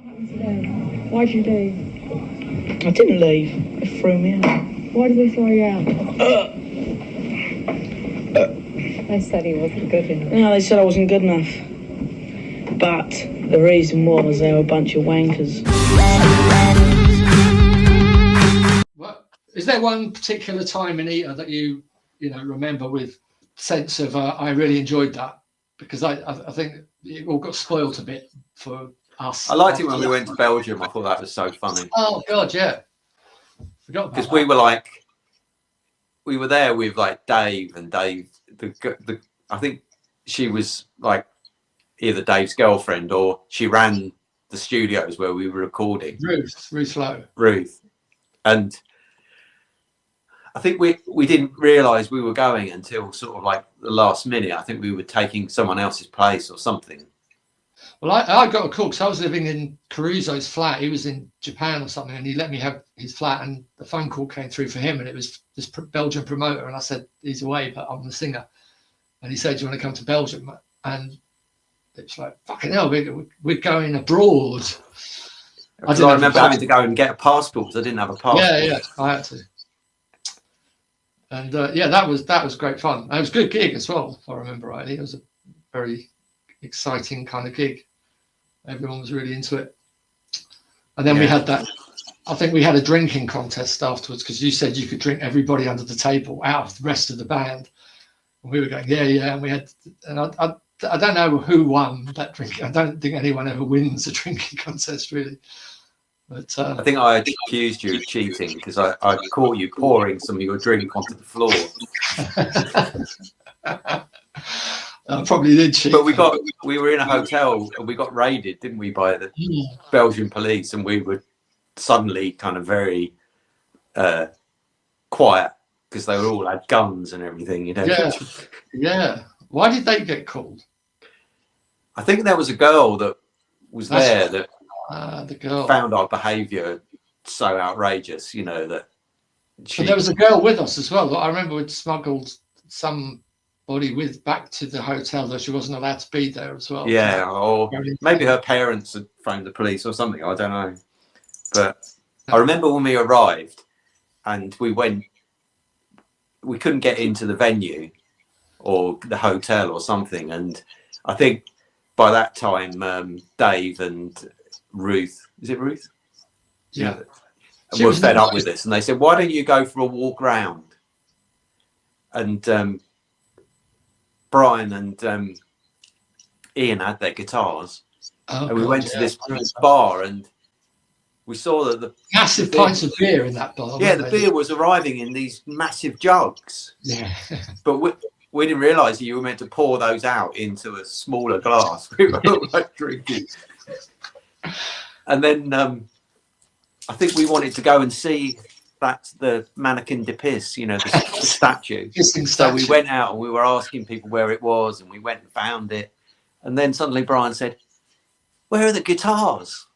Why'd you leave? I didn't leave. They threw me out. Why did they throw you out? They said he wasn't good enough. No, they said I wasn't good enough. But the reason was they were a bunch of wankers. What is there one particular time in Eater that you remember with sense of I really enjoyed that? Because I think it all got spoilt a bit for us. I liked it when we went to Belgium. I thought that was so funny. Oh God, yeah. Forgot about because we were there with like Dave, and Dave, I think she was like either Dave's girlfriend or she ran the studios where we were recording. Ruth Lowe. Ruth, and I think we didn't realise we were going until sort of like the last minute. I think we were taking someone else's place or something. Well, I got a call because I was living in Caruso's flat. He was in Japan or something, and he let me have his flat. And the phone call came through for him, and it was this Belgian promoter. And I said, "He's away, but I'm the singer." And he said, "Do you want to come to Belgium?" And it's like, "Fucking hell, we're going abroad." I remember having to go and get a passport because I didn't have a passport. Yeah, I had to. And that was great fun. And it was a good gig as well, if I remember rightly. It was a very exciting kind of gig. Everyone was really into it. And then we had that, I think we had a drinking contest afterwards because you said you could drink everybody under the table out of the rest of the band. And we were going, yeah. And we had, and I don't know who won that drink. I don't think anyone ever wins a drinking contest really. But I think I accused you of cheating because I caught you pouring some of your drink onto the floor. I probably did cheat. But we were in a hotel and we got raided, didn't we, by the Belgian police, and we were suddenly kind of very quiet because they all had guns and everything, Yeah. Why did they get called? I think there was a girl that was there that the girl found our behaviour so outrageous, that but there was a girl with us as well. I remember we'd smuggled somebody back to the hotel, though she wasn't allowed to be there as well. Yeah, or maybe her parents had phoned the police or something, I don't know. But I remember when we arrived and we couldn't get into the venue or the hotel or something, and I think by that time Dave and Ruth, is it Ruth? Yeah. Were fed up with this, and they said, "Why don't you go for a walk round?" And Brian and Ian had their guitars, and we went to this bar, and we saw that the massive pints of beer in that bar. Yeah, the beer was arriving in these massive jugs. Yeah, but we didn't realise that you were meant to pour those out into a smaller glass. We were like drinking. And then I think we wanted to go and see the mannequin de Pisse, the statue. So we went out and we were asking people where it was, and we went and found it. And then suddenly Brian said, "Where are the guitars?"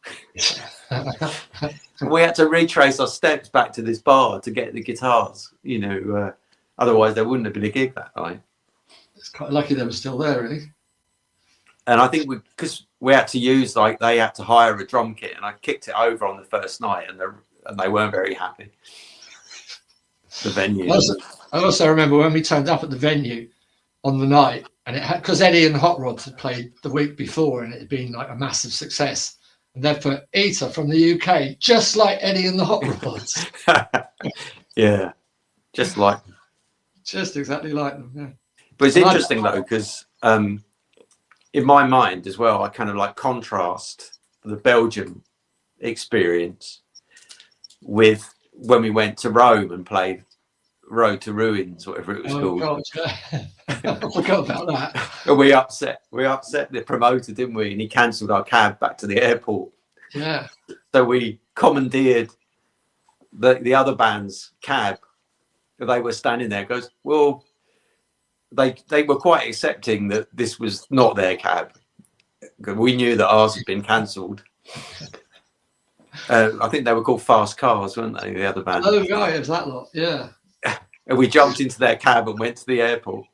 We had to retrace our steps back to this bar to get the guitars, otherwise there wouldn't have been a gig that night. It's quite lucky they were still there, really. And I think because we had to use, they had to hire a drum kit, and I kicked it over on the first night, and they weren't very happy. The venue. I also remember when we turned up at the venue on the night, and it had, because Eddie and the Hot Rods had played the week before, and it had been like a massive success. And they put Eater from the UK, just like Eddie and the Hot Rods. Yeah, just exactly like them. Yeah. But it's interesting though, because in my mind as well, I kind of like contrast the Belgian experience with when we went to Rome and played Road to Ruins, whatever it was called. God, yeah. I forgot about that. And we upset the promoter, didn't we? And he cancelled our cab back to the airport. Yeah. So we commandeered the other band's cab. They were standing there. Goes, well, they were quite accepting that this was not their cab. We knew that ours had been cancelled. I think they were called Fast Cars, weren't they? The other band. Oh, right, it was that lot. Yeah. And we jumped into their cab and went to the airport.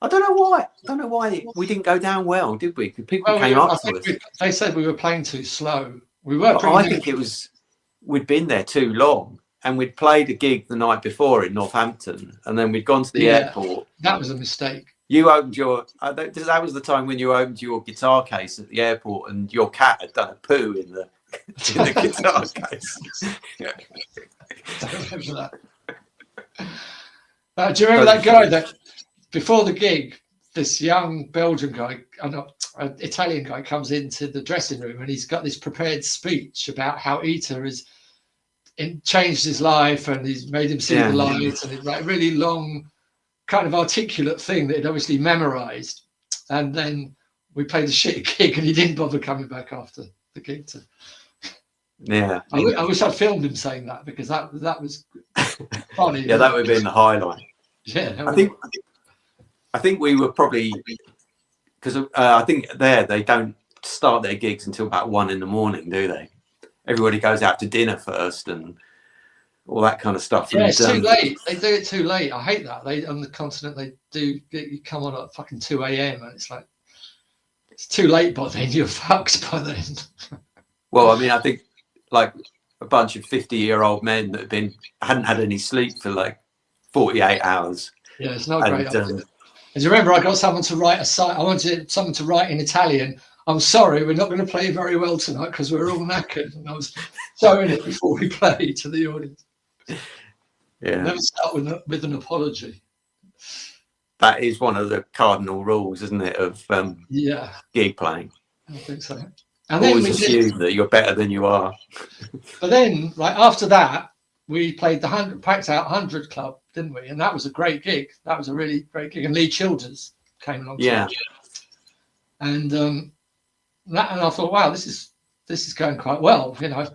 I don't know why. We didn't go down well, did we? Because people came up to us. They said we were playing too slow. We were. I think it was we'd been there too long, and we'd played a gig the night before in Northampton, and then we'd gone to the airport. That was a mistake. You opened your. That was the time when you opened your guitar case at the airport, and your cat had done a poo in the guitar case. I remember that. Do you remember that guy that before the gig, this young Belgian guy, Italian guy, comes into the dressing room and he's got this prepared speech about how Ita has changed his life and he's made him see the light, and it's like a really long, kind of articulate thing that he'd obviously memorized. And then we played a shit gig and he didn't bother coming back after the gig. I wish I'd filmed him saying that, because that was funny. Yeah, that would have been the highlight. Yeah, I think we were probably, because I think they don't start their gigs until about 1 a.m, do they? Everybody goes out to dinner first and all that kind of stuff. Yeah, it's too late. They do it too late. I hate that. On the continent, you come on at fucking 2 a.m. and it's like, it's too late by then. You're fucked by then. Well, I mean, I think like a bunch of 50-year-old men that hadn't had any sleep for like 48 hours. Yeah, it's not great. As you remember, I got someone to write I wanted someone to write in Italian, "I'm sorry, we're not going to play very well tonight because we're all knackered." And I was showing it before we played to the audience. Yeah. Never start with an apology. That is one of the cardinal rules, isn't it, of gig playing? I think so. And always assume that you're better than you are. But then, like after that, we played the Packed Out 100 Club, didn't we? And that was a great gig. That was a really great gig. And Lee Childers came along. Yeah. And I thought, wow, this is going quite well, you know.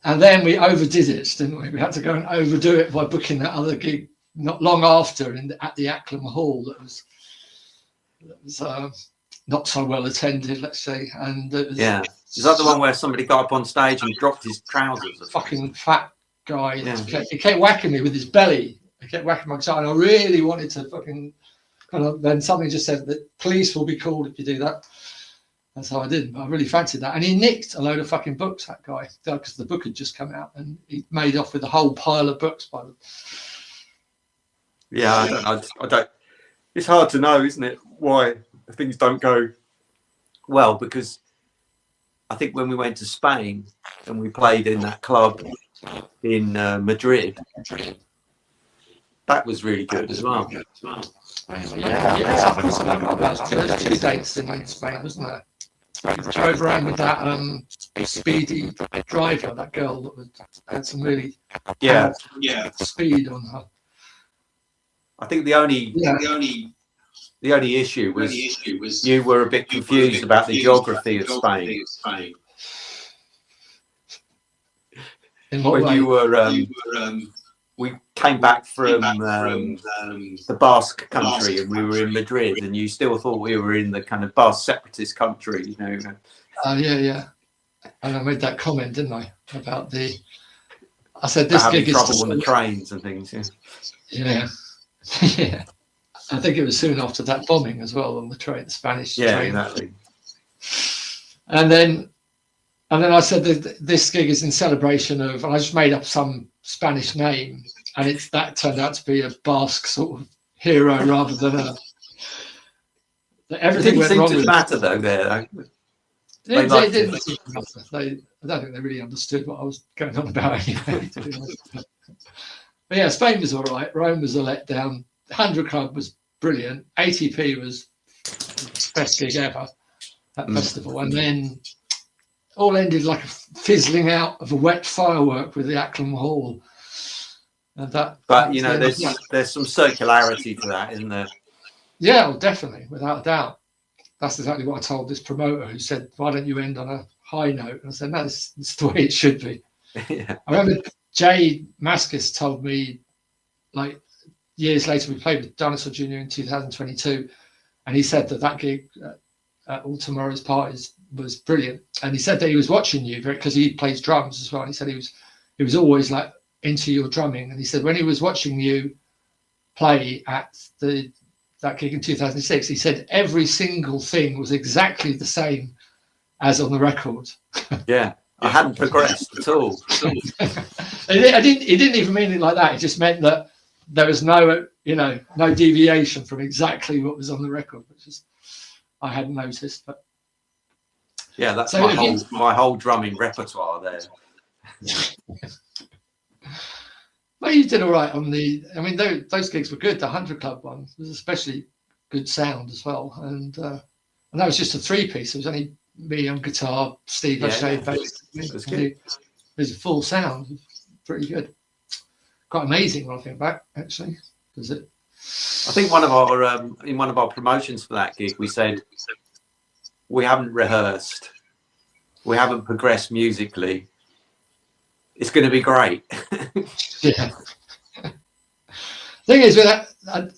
And then we overdid it, didn't we? We had to go and overdo it by booking that other gig not long after at the Acklam Hall. That was not so well attended, let's say. And it was, is that the one where somebody got up on stage and dropped his trousers? Fucking fat guy. Yeah. He kept whacking me with his belly. He kept whacking my guitar, and I really wanted to fucking. And then something just said that police will be called if you do that. That's how I did. But I really fancied that. And he nicked a load of fucking books, that guy, because the book had just come out, and he made off with a whole pile of books by them. Yeah, I don't. It's hard to know, isn't it, why things don't go well? Because I think when we went to Spain and we played in that club in Madrid, that was really good as well. There's 2 dates in Spain, wasn't there? We drove around with that speedy driver, that girl that had some really speed on her. I think the only issue was you were a bit confused about the geography of Spain. In what when way? you were we came back from the Basque country and we were in Madrid, and you still thought we were in the kind of Basque separatist country, you know. Yeah. And I made that comment, didn't I, about I said this gig is trouble on the trains and things. Yeah. Yeah. I think it was soon after that bombing as well on the train, the Spanish train. Yeah, exactly. And then I said that this gig is in celebration of, and I just made up some Spanish name, and that turned out to be a Basque sort of hero rather than everything It went didn't wrong. seem to matter though. It didn't seem to matter. I don't think they really understood what I was going on about anyway. To be honest. But yeah, Spain was all right. Rome was a letdown. 100 Club was brilliant. ATP was the best gig ever, that festival. And then all ended like a fizzling out of a wet firework with the Acklam Hall. And but you know, there's some circularity to that, isn't there? Yeah, well, definitely, without a doubt. That's exactly what I told this promoter, who said, "Why don't you end on a high note?" And I said, "No, it's the way it should be." Yeah. I remember Jay Mascis told me, like years later, we played with Dinosaur Jr. in 2022, and he said that gig at All Tomorrow's Parties was brilliant. And he said that he was watching you because he plays drums as well. And he said he was always like into your drumming. And he said when he was watching you play at the that gig in 2006, he said every single thing was exactly the same as on the record. Yeah, I hadn't progressed at all. He didn't even mean it like that. It just meant that there was no, no deviation from exactly what was on the record, which is I hadn't noticed. But yeah, that's so my whole drumming repertoire there. Well, you did all right on the. I mean, those gigs were good. The 100 Club one was especially good sound as well, and that was just a 3-piece. It was only me on guitar, Steve O'Shea bass. It was good. It was a full sound, pretty good. Quite amazing when I think back, actually. Was it? I think one of our in one of our promotions for that gig, we said we haven't rehearsed, we haven't progressed musically. It's going to be great. Yeah. Thing is, with that,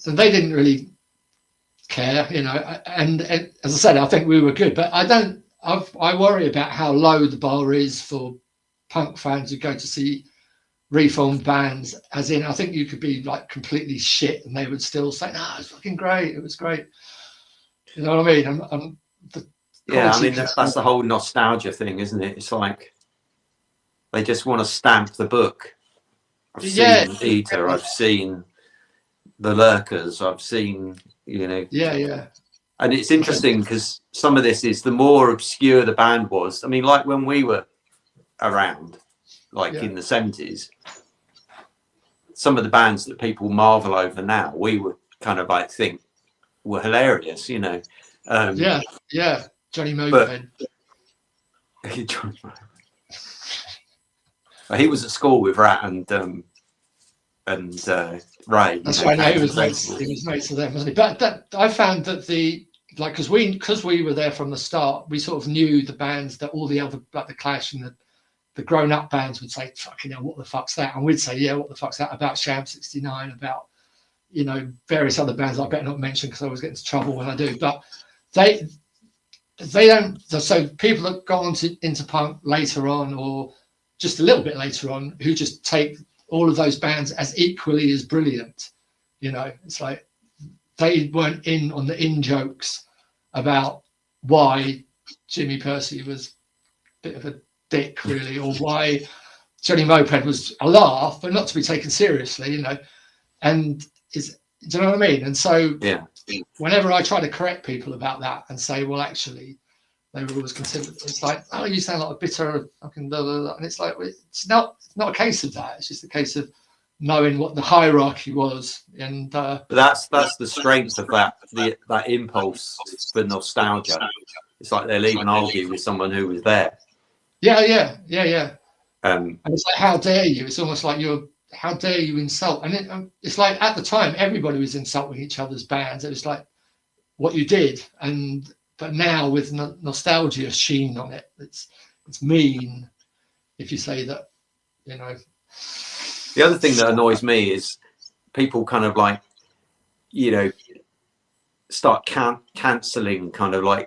they didn't really care, And as I said, I think we were good, but I worry about how low the bar is for punk fans who go to see reformed bands. As in, I think you could be like completely shit, and they would still say, "No, it's fucking great. It was great." You know what I mean? Yeah, I mean that's the whole nostalgia thing, isn't it? It's like they just want to stamp the book. I've seen Eater, I've seen the Lurkers, I've seen, Yeah. And it's interesting because some of this is the more obscure the band was. I mean, like when we were around, in the 70s, some of the bands that people marvel over now, we would kind of think were hilarious, Yeah. Johnny Moped. He was at school with Rat and Ray. That's right. No, he was mates with them, wasn't he? But I found that because we were there from the start, we sort of knew the bands that all the other, like the Clash and the grown-up bands would say, "Fucking hell, what the fuck's that?" And we'd say, "Yeah, what the fuck's that?" About Sham 69, about various other bands I better not mention because I always get into trouble when I do. But they don't. So people that go on into punk later on, or just a little bit later on, who just take all of those bands as equally as brilliant. It's like they weren't in on the jokes about why Jimmy Percy was a bit of a dick, really, or why Johnny Moped was a laugh, but not to be taken seriously, And do you know what I mean? And so whenever I try to correct people about that and say, well, actually, they were always considered, it's like, oh, you sound like a bitter fucking blah, blah, blah. And it's like, it's not a case of that. It's just a case of knowing what the hierarchy was. And but that's the strength of that impulse for nostalgia. It's like they'll even argue with someone who was there. Yeah. And it's like, how dare you? It's almost like how dare you insult? And it's like at the time, everybody was insulting each other's bands. It was like what you did. But now with nostalgia sheen on it, it's mean if you say that, The other thing that annoys me is people kind of start cancelling kind of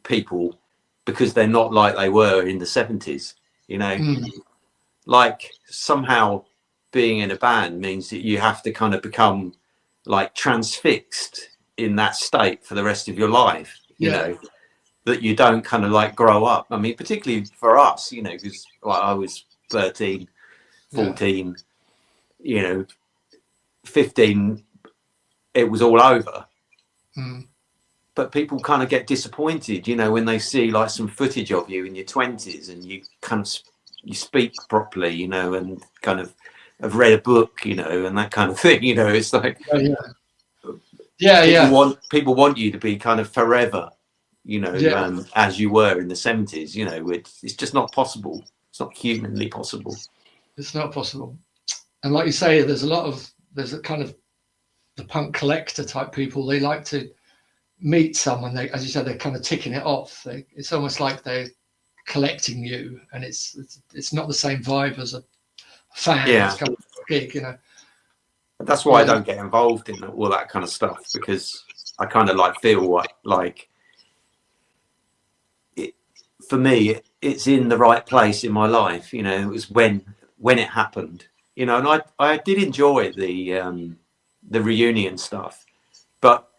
people because they're not like they were in the 70s, Like somehow being in a band means that you have to kind of become transfixed in that state for the rest of your life. That you don't kind of grow up. I mean, particularly for us, because I was 13, 14, 15, it was all over. But people kind of get disappointed, when they see some footage of you in your 20s and you kind of you speak properly, and kind of have read a book, and that kind of thing. It's like people want you to be kind of forever, as you were in the 70s. It's just not possible. It's not humanly possible. It's not possible. And like you say, there's a kind of the punk collector type people. They like to meet someone. As you said, they're kind of ticking it off. It's almost like they're collecting you, and it's not the same vibe as a fan. It's kind of a gig, That's why I don't get involved in all that kind of stuff, because I kind of feel like it, for me, it's in the right place in my life. It was when it happened. And I did enjoy the reunion stuff, But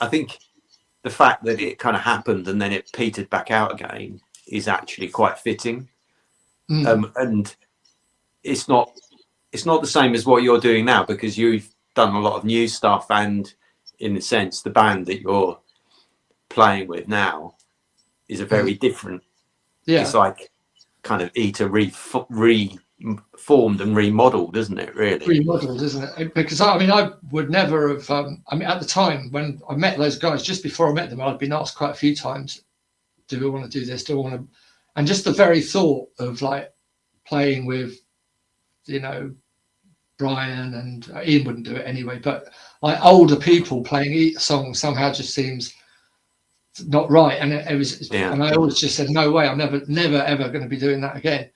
I think the fact that it kind of happened and then it petered back out again is actually quite fitting. And it's not the same as what you're doing now, because you've done a lot of new stuff, and in a sense the band that you're playing with now is a very different, it's like kind of reformed and remodeled, isn't it, really? Remodeled, isn't it? Because I mean, I would never have, I mean, at the time when I met those guys, just before I met them, I'd been asked quite a few times, do we want to do this, do we want to, and just the very thought of like playing with, you know, Brian, and Ian wouldn't do it anyway, but like older people playing songs somehow just seems not right. And it was, and I always just said, no way, I'm never ever going to be doing that again.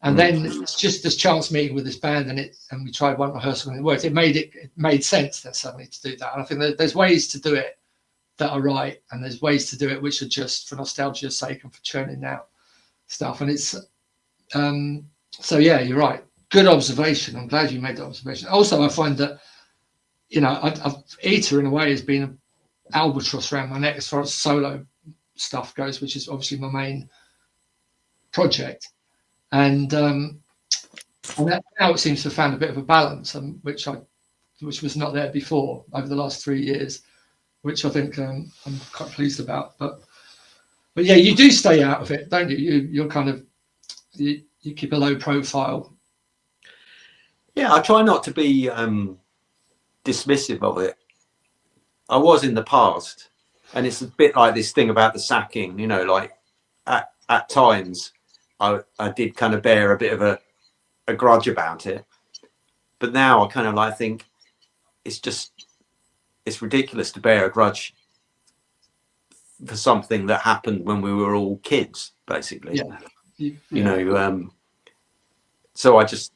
And then it's just this chance meeting with this band, and we tried one rehearsal and it worked. It made sense then suddenly to do that. And I think there's ways to do it that are right, and there's ways to do it which are just for nostalgia's sake and for churning out stuff. And it's so yeah, you're right. Good observation. I'm glad you made that observation. Also, I find that, you know, Eater in a way has been an albatross around my neck as far as solo stuff goes, which is obviously my main project. And now it seems to have found a bit of a balance, which was not there before over the last 3 years, which I think I'm quite pleased about. But yeah, you do stay out of it, don't you? You're kind of you keep a low profile. Yeah, I try not to be dismissive of it. I was in the past, and it's a bit like this thing about the sacking. You know, like at times I did kind of bear a bit of a grudge about it, but now I kind of like think it's ridiculous to bear a grudge for something that happened when we were all kids, basically. Yeah. You know, so I just,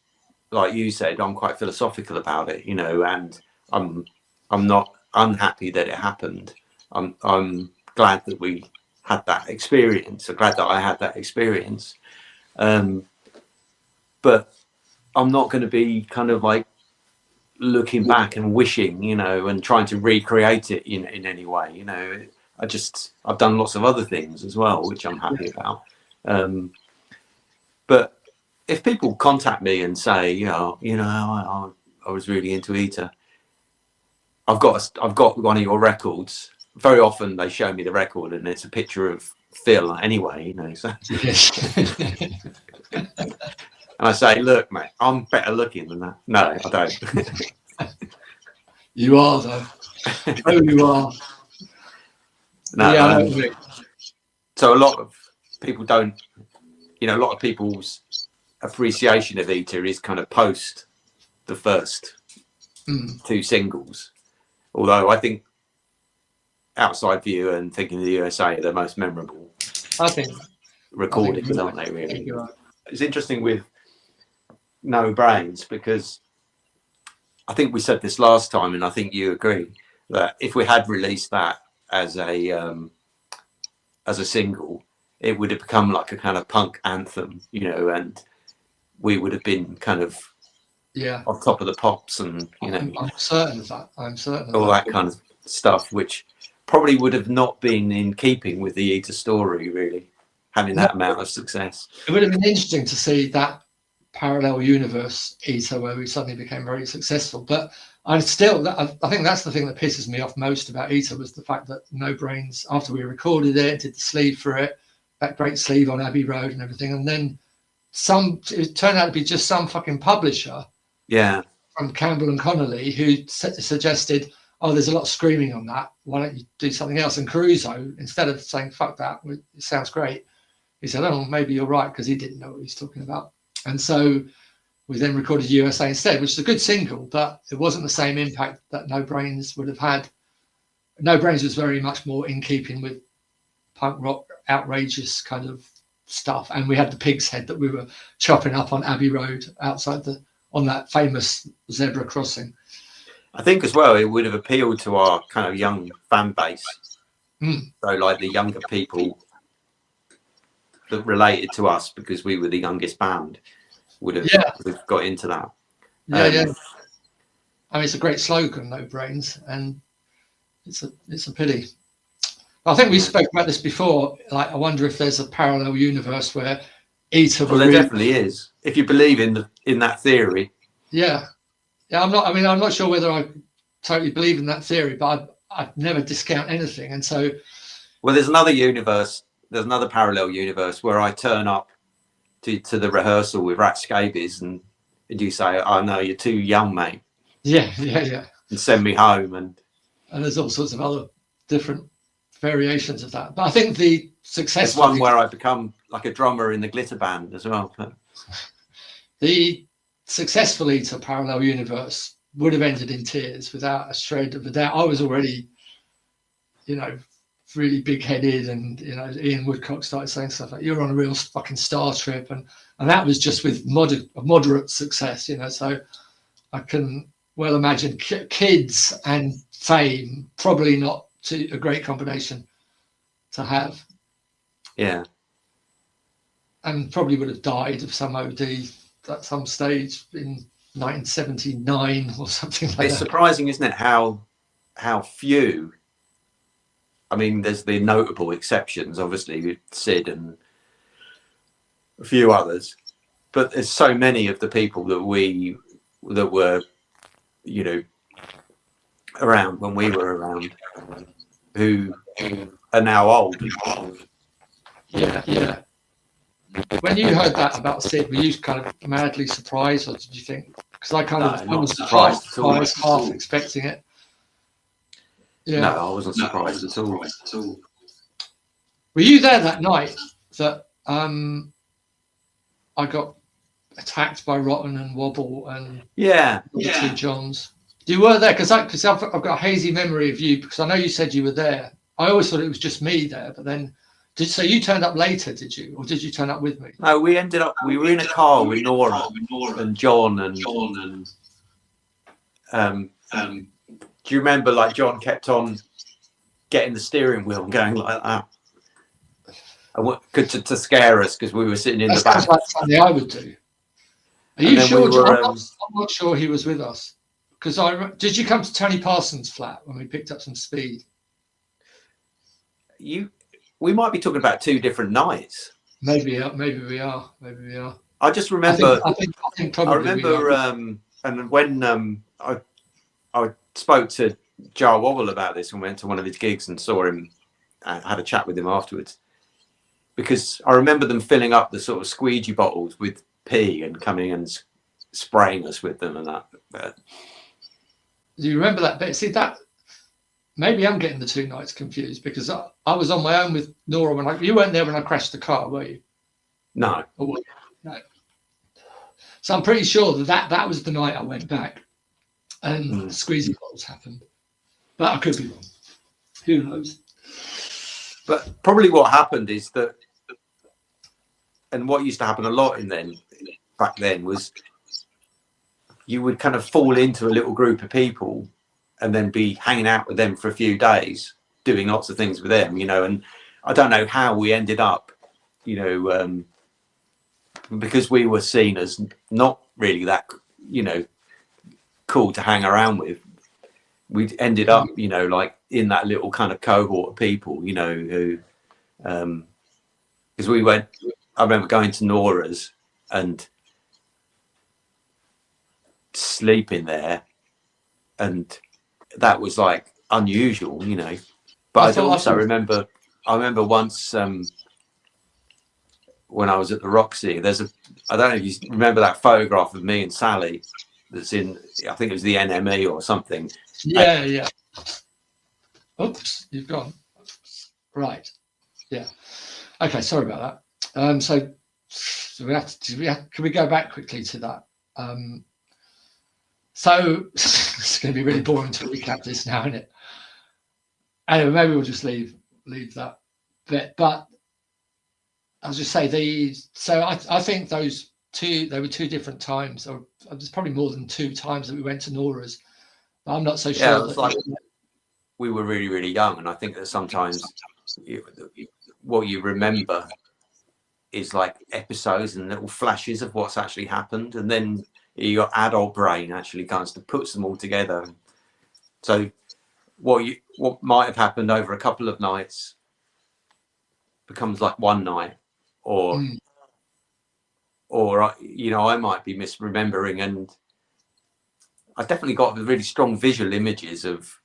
like you said, I'm quite philosophical about it, you know, and I'm not unhappy that it happened. I'm glad that we had that experience. I'm glad that I had that experience. But I'm not going to be kind of like looking back and wishing, you know, and trying to recreate it in any way, you know. I've done lots of other things as well, which I'm happy about. But if people contact me and say, I was really into Eater, I've got one of your records. Very often they show me the record and it's a picture of Phil anyway, you know. So. And I say, look, mate, I'm better looking than that. No, I don't. You are, though. Oh, you are. No, yeah. So a lot of people don't, you know, a lot of people's appreciation of Eater is kind of post the first two singles. Although I think Outside View and Thinking of the USA are the most memorable. I think recordings, aren't they, really? I think you're right. It's interesting with No Brains, because I think we said this last time, and I think you agree, that if we had released that as a single, it would have become like a kind of punk anthem, you know, and we would have been kind of on top of the pops, and you know, I'm certain of that. I'm certain of all that kind of stuff, which probably would have not been in keeping with the Eater story, really, having that amount of success. It would have been interesting to see that parallel universe Eater where we suddenly became very successful. But I think that's the thing that pisses me off most about Eater, was the fact that No Brains, after we recorded it, did the sleeve for it, that great sleeve on Abbey Road and everything, and then it turned out to be just some fucking publisher from Campbell and Connolly who suggested, oh, there's a lot of screaming on that, why don't you do something else? And Caruso, instead of saying fuck that, it sounds great, he said, oh, maybe you're right, because he didn't know what he was talking about. And so we then recorded USA instead, which is a good single, but it wasn't the same impact that No Brains would have had. No Brains was very much more in keeping with punk rock, outrageous kind of stuff. And we had the pig's head that we were chopping up on Abbey Road on that famous zebra crossing. I think as well, it would have appealed to our kind of young fan base. So like the younger people that related to us because we were the youngest band would have got into that. I mean, it's a great slogan, No Brains, and it's a pity. I think we spoke about this before. Like, I wonder if there's a parallel universe where Eta. Well, there definitely is. If you believe in that theory. Yeah. I'm not sure whether I totally believe in that theory, but I'd never discount anything. And so, well, there's another universe. There's another parallel universe where I turn up to the rehearsal with rat scabies, and you say, "Oh no, you're too young, mate." Yeah. And send me home, and there's all sorts of other different variations of that. But I think the success. There's one where I become like a drummer in the glitter band as well. The successful Eta parallel universe would have ended in tears without a shred of a doubt. I was already, really big-headed, and Ian Woodcock started saying stuff like, "You're on a real fucking star trip," and that was just with moderate success, So I can well imagine kids and fame, probably not a great combination to have. Yeah. And probably would have died of some OD at some stage in 1979 or something like that. It's surprising, isn't it, how few. I mean, there's the notable exceptions, obviously, with Sid and a few others, but there's so many of the people that were, around when we were around, who are now old. Yeah. When you heard that about Sid, were you kind of madly surprised, or did you think? Because I was surprised, half expecting it. Yeah. No, I wasn't surprised at all. Were you there that night that I got attacked by Rotten and Wobble and the two Johns? You were there because I've got a hazy memory of you, because I know you said you were there. I always thought it was just me there, but then so you turned up later, did you, or did you turn up with me? No, we were in a car with Nora and John and do you remember, like, John kept on getting the steering wheel and going like that? To scare us, because we were sitting in the back. That's like something I would do. Are you sure? I'm not sure he was with us. Because did you come to Tony Parsons' flat when we picked up some speed? We might be talking about two different nights. Maybe we are. I just remember. I think probably. I remember, and when I spoke to Jar Wobble about this and went to one of his gigs and saw him, I had a chat with him afterwards, because I remember them filling up the sort of squeegee bottles with pee and coming and spraying us with them and that. But do you remember that bit? See, that maybe I'm getting the two nights confused, because I was on my own with Nora when you weren't there when I crashed the car, were you? No. No. So I'm pretty sure that was the night I went back and squeezy bottles happened. But I could be wrong. Who knows? But probably what happened is that, and what used to happen a lot back then was, you would kind of fall into a little group of people and then be hanging out with them for a few days, doing lots of things with them, and I don't know how we ended up, because we were seen as not really that, cool to hang around with. We ended up, like in that little kind of cohort of people, who, because I remember going to Nora's and sleeping there, and that was like unusual, but I remember once when I was at the Roxy, I don't know if you remember that photograph of me and Sally that's in, I think it was the NME or something. Yeah. Oops, you've gone. Right. Yeah. Okay, sorry about that. So can we go back quickly to that? So it's going to be really boring to recap this now, isn't it? Anyway, maybe we'll just leave that bit. But I'll just say I think there were two different times, or there's probably more than two times that we went to Nora's. But I'm not so sure. Yeah, it was like we were really, really young, and I think that sometimes what you remember is like episodes and little flashes of what's actually happened, and then your adult brain actually kind of puts them all together. So what might have happened over a couple of nights becomes like one night, or I might be misremembering, and I definitely got really strong visual images of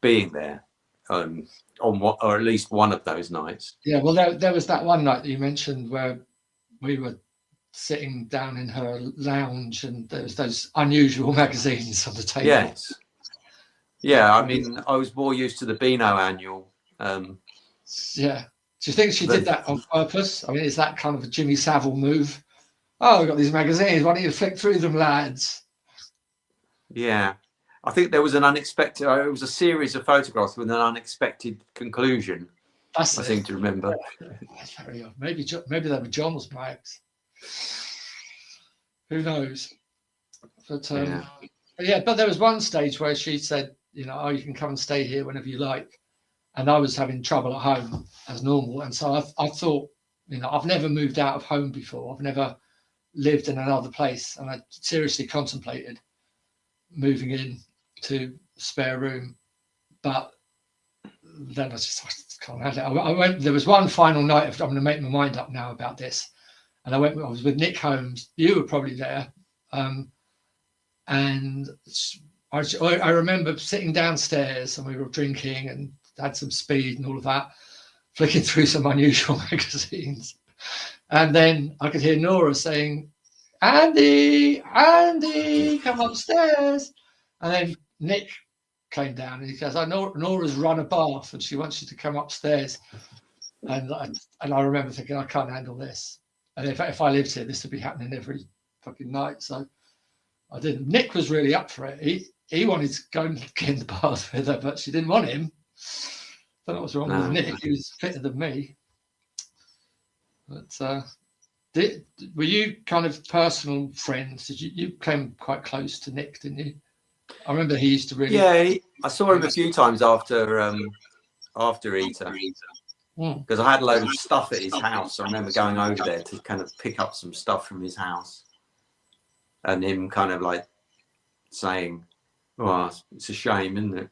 being there on what, or at least one of those nights. Yeah, well, there was that one night that you mentioned where we were sitting down in her lounge and there was those unusual magazines on the table. Yes. Yeah, I mean, I was more used to the Beano annual. Yeah. Do you think she did that on purpose? I mean, is that kind of a Jimmy Savile move? Oh, we've got these magazines. Why don't you flick through them, lads? Yeah. I think there was an unexpected, it was a series of photographs with an unexpected conclusion. I seem to remember. That's very odd. Maybe they were John's mags. Who knows? But but there was one stage where she said, you know, oh, you can come and stay here whenever you like. And I was having trouble at home as normal. And so I thought, you know, I've never moved out of home before. I've never lived in another place. And I seriously contemplated moving in to a spare room. But then I can't handle it. I went, there was one final night, I'm going to make my mind up now about this. And I was with Nick Holmes. You were probably there. And I remember sitting downstairs and we were drinking and had some speed and all of that, flicking through some unusual magazines. And then I could hear Nora saying, Andy, come upstairs. And then Nick came down and he goes, Nora's run a bath and she wants you to come upstairs. And I remember thinking, I can't handle this. And if I lived here, this would be happening every fucking night. So I didn't. Nick was really up for it. He wanted to go and get in the bath with her, but she didn't want him. Don't know what's wrong with Nick. He was fitter than me. But were you kind of personal friends? Did you came quite close to Nick, didn't you? I remember he used to really. Yeah, I saw him a few times after Eater. Because I had a load of stuff at his house. I remember going over there to kind of pick up some stuff from his house, and him kind of like saying, "Oh, it's a shame, isn't it?"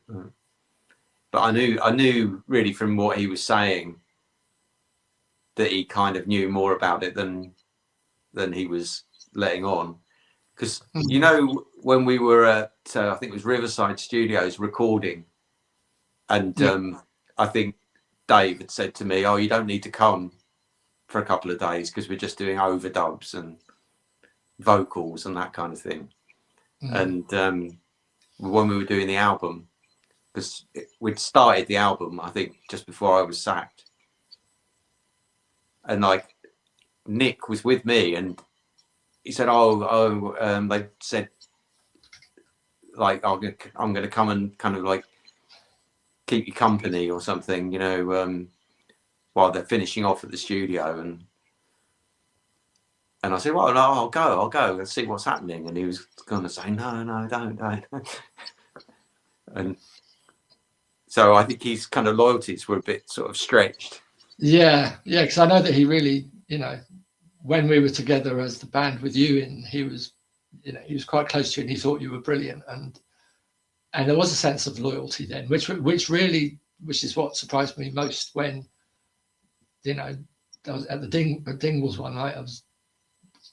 But I knew really from what he was saying that he kind of knew more about it than he was letting on. Because you know, when we were at I think it was Riverside Studios recording, and I think Dave had said to me, "Oh, you don't need to come for a couple of days because we're just doing overdubs and vocals and that kind of thing." And when we were doing the album, because we'd started the album, I think just before I was sacked, and like Nick was with me, and he said, they said like I'm going to come and kind of like keep you company or something, you know, while they're finishing off at the studio. And I said, well, no, I'll go and see what's happening. And he was going to say, no, don't. And so I think his kind of loyalties were a bit sort of stretched. Yeah, because I know that he really, you know, when we were together as the band with you, and he was quite close to you, and he thought you were brilliant, and there was a sense of loyalty then, which is what surprised me most when, you know, I was at the Dingwalls one night.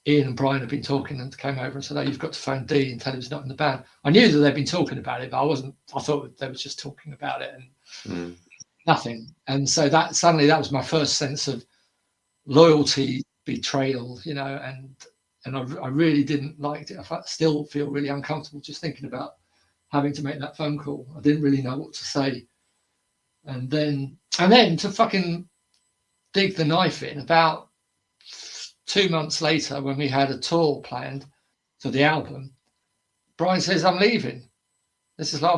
Ian and Brian had been talking and came over and said, "Oh, you've got to phone Dee and tell him he's not in the band." I knew that they'd been talking about it, but I thought they were just talking about it and nothing. And so that was my first sense of loyalty, betrayal, you know, and I really didn't like it. I still feel really uncomfortable just thinking about having to make that phone call. I didn't really know what to say. And then to fucking dig the knife in about 2 months later, when we had a tour planned for the album, Brian says, "I'm leaving." This is like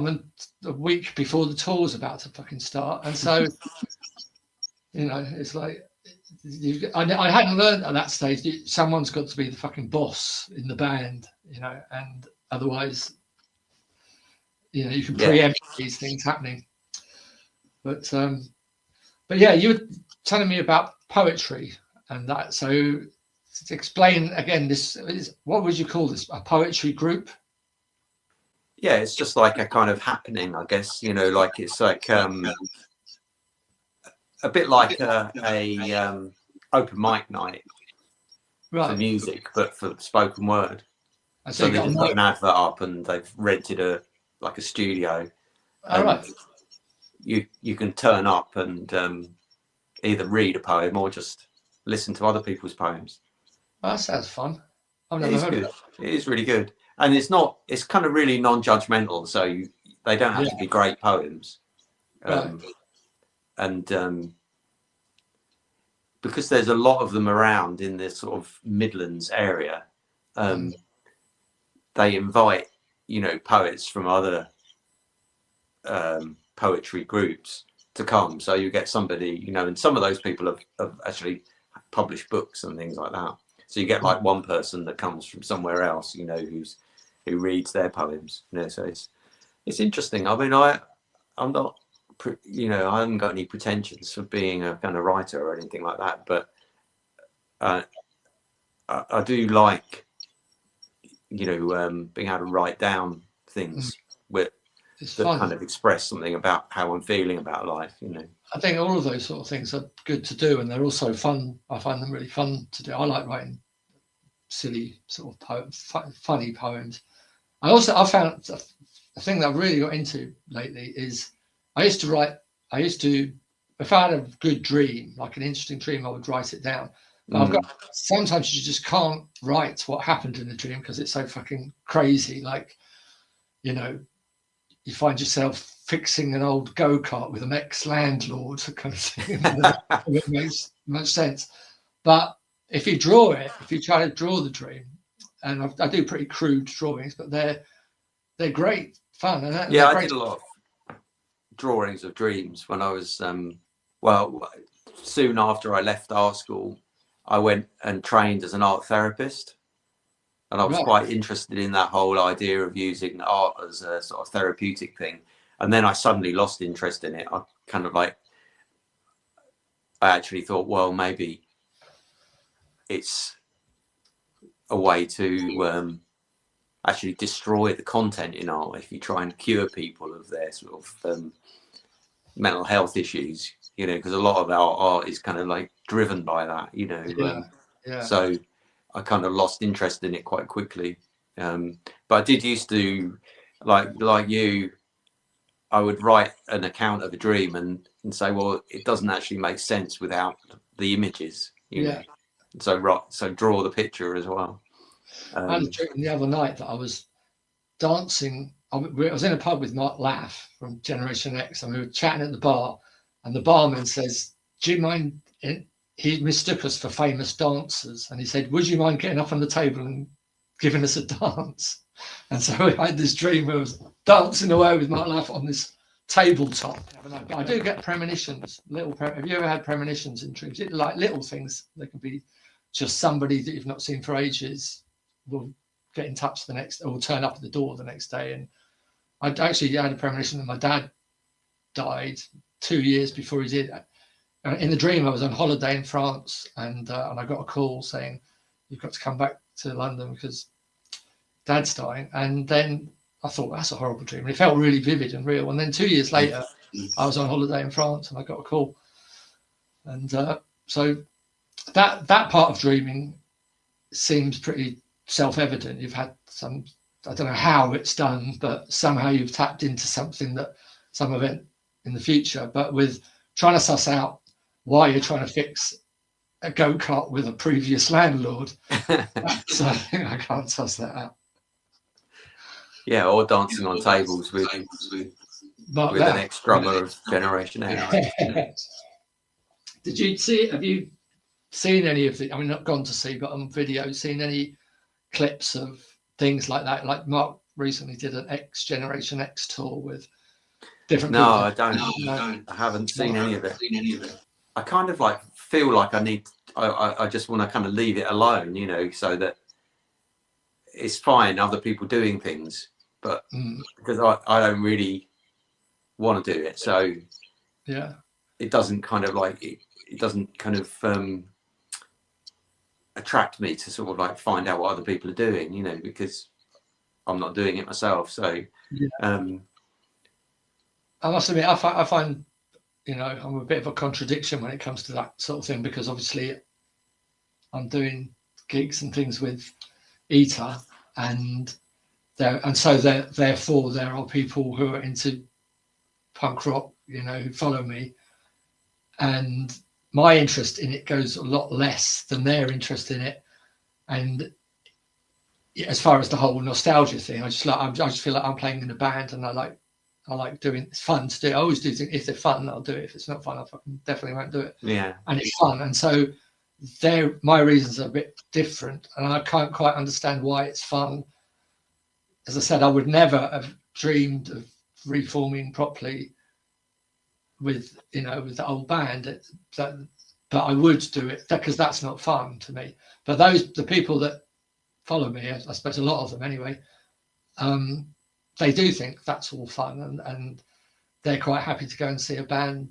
a week before the tour's about to fucking start. And so, you know, it's like, I hadn't learned at that stage, someone's got to be the fucking boss in the band, you know, and otherwise, you know, you can preempt these things happening. But yeah, you were telling me about poetry and that. So to explain again, this is, what would you call this? A poetry group? yeah, it's just like a kind of happening, I guess. You know, like it's like a bit like a open mic night for Right. music, but for spoken word. I So see. they just put an advert up, and they've rented a studio, All and right. you can turn up and either read a poem or just listen to other people's poems. Well, that sounds fun. I've It never is heard good. of It is really good, and it's kind of really non-judgmental. So they don't have to be great poems, Right. and because there's a lot of them around in this sort of Midlands area, they invite, you know, poets from other poetry groups to come. So you get somebody, you know, and some of those people have actually published books and things like that. So you get like one person that comes from somewhere else, you know, who reads their poems. You know, so it's interesting. I mean, I'm not, you know, I haven't got any pretensions for being a kind of writer or anything like that, but I do like, you know, being able to write down things that fun. kind of express something about how I'm feeling about life, you know. I think all of those sort of things are good to do, and they're also fun. I find them really fun to do. I like writing silly sort of funny poems. I found a thing that I really got into lately is I used to, if I had a good dream, like an interesting dream, I would write it down. But sometimes you just can't write what happened in the dream because it's so fucking crazy. Like, you know, you find yourself fixing an old go-kart with an ex-landlord kind of thing. It makes much sense. But if you draw it, if you try to draw the dream, and I do pretty crude drawings, but they're great fun. And yeah, I did a lot of drawings of dreams when I was, well, soon after I left art school, I went and trained as an art therapist. And I was quite interested in that whole idea of using art as a sort of therapeutic thing. And then I suddenly lost interest in it. I kind of like, I actually thought, well, maybe it's a way to actually destroy the content in art if you try and cure people of their sort of mental health issues, you know, because a lot of our art is kind of like driven by that, you know. So I kind of lost interest in it quite quickly. But I did used to, like you, I would write an account of a dream and say, well, it doesn't actually make sense without the images, you know. So draw the picture as well. I had a dream the other night that I was dancing. I was in a pub with Mark Laff from Generation X, and we were chatting at the bar, and the barman says, do you mind, he mistook us for famous dancers, and he said, would you mind getting up on the table and giving us a dance? And so I had this dream of dancing away with Mark Laff on this tabletop. I do get premonitions. Have you ever had premonitions in dreams? Like little things. They can be just somebody that you've not seen for ages will get in touch the next, or turn up at the door the next day. And I actually had a premonition that my dad died 2 years before he did. In the dream, I was on holiday in France, and I got a call saying, you've got to come back to London because Dad's dying. And then I thought, that's a horrible dream. And it felt really vivid and real. And then 2 years later, I was on holiday in France and I got a call. And so that part of dreaming seems pretty self-evident. You've had some, I don't know how it's done, but somehow you've tapped into something, that some event in the future. But with trying to suss out why you're trying to fix a go-kart with a previous landlord, so I can't suss that out. Yeah, or dancing on tables with an ex-drummer of Generation X. Did you see? Have you seen any of the? I mean, not gone to see, but on video, seen any clips of things like that? Like Mark recently did an Generation X tour with different. No, people. I don't. I haven't seen any of it. I kind of like feel like I need. I just want to kind of leave it alone, you know, so that it's fine other people doing things, but because I don't really want to do it, so yeah, it doesn't kind of like it doesn't kind of attract me to sort of like find out what other people are doing, you know, because I'm not doing it myself. So I must admit, I find, you know, I'm a bit of a contradiction when it comes to that sort of thing, because obviously I'm doing gigs and things with Eater, and therefore there are people who are into punk rock, you know, who follow me, and my interest in it goes a lot less than their interest in it. And as far as the whole nostalgia thing, I just feel like I'm playing in a band, and I like doing, it's fun to do. I always do things, if they're fun, I'll do it. If it's not fun, I fucking definitely won't do it. Yeah. And it's fun. And so my reasons are a bit different, and I can't quite understand why it's fun. As I said, I would never have dreamed of reforming properly with, you know, with the old band, but I would do it because that's not fun to me. But the people that follow me, I suppose a lot of them anyway, they do think that's all fun, and they're quite happy to go and see a band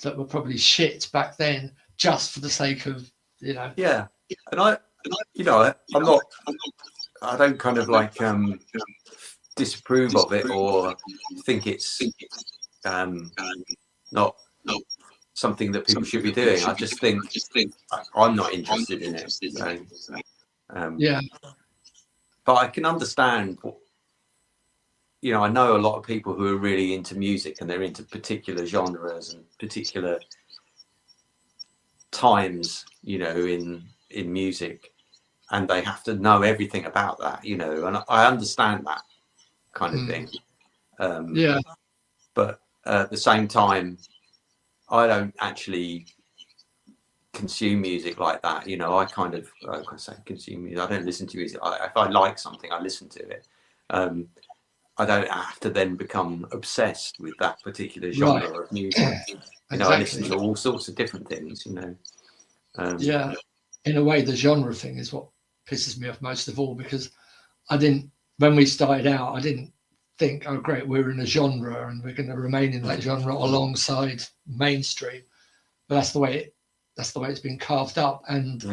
that were probably shit back then just for the sake of, you know. Yeah. And I you know, I don't kind of like disapprove of it or think it's not something that people should be doing. I just think I'm not interested in it. So, Yeah. But I can understand, you know, I know a lot of people who are really into music, and they're into particular genres and particular times, you know, in music, and they have to know everything about that, you know, and I understand that kind of thing. Yeah. But at the same time, I don't actually consume music like that, you know. I kind of, like I say, consume music. I don't listen to music. If I like something, I listen to it. I don't have to then become obsessed with that particular genre of music. You know, I listen to all sorts of different things, you know. Yeah, in a way, the genre thing is what pisses me off most of all, because when we started out, I didn't think, oh great, we're in a genre and we're going to remain in that genre alongside mainstream. But that's the way it's been carved up, and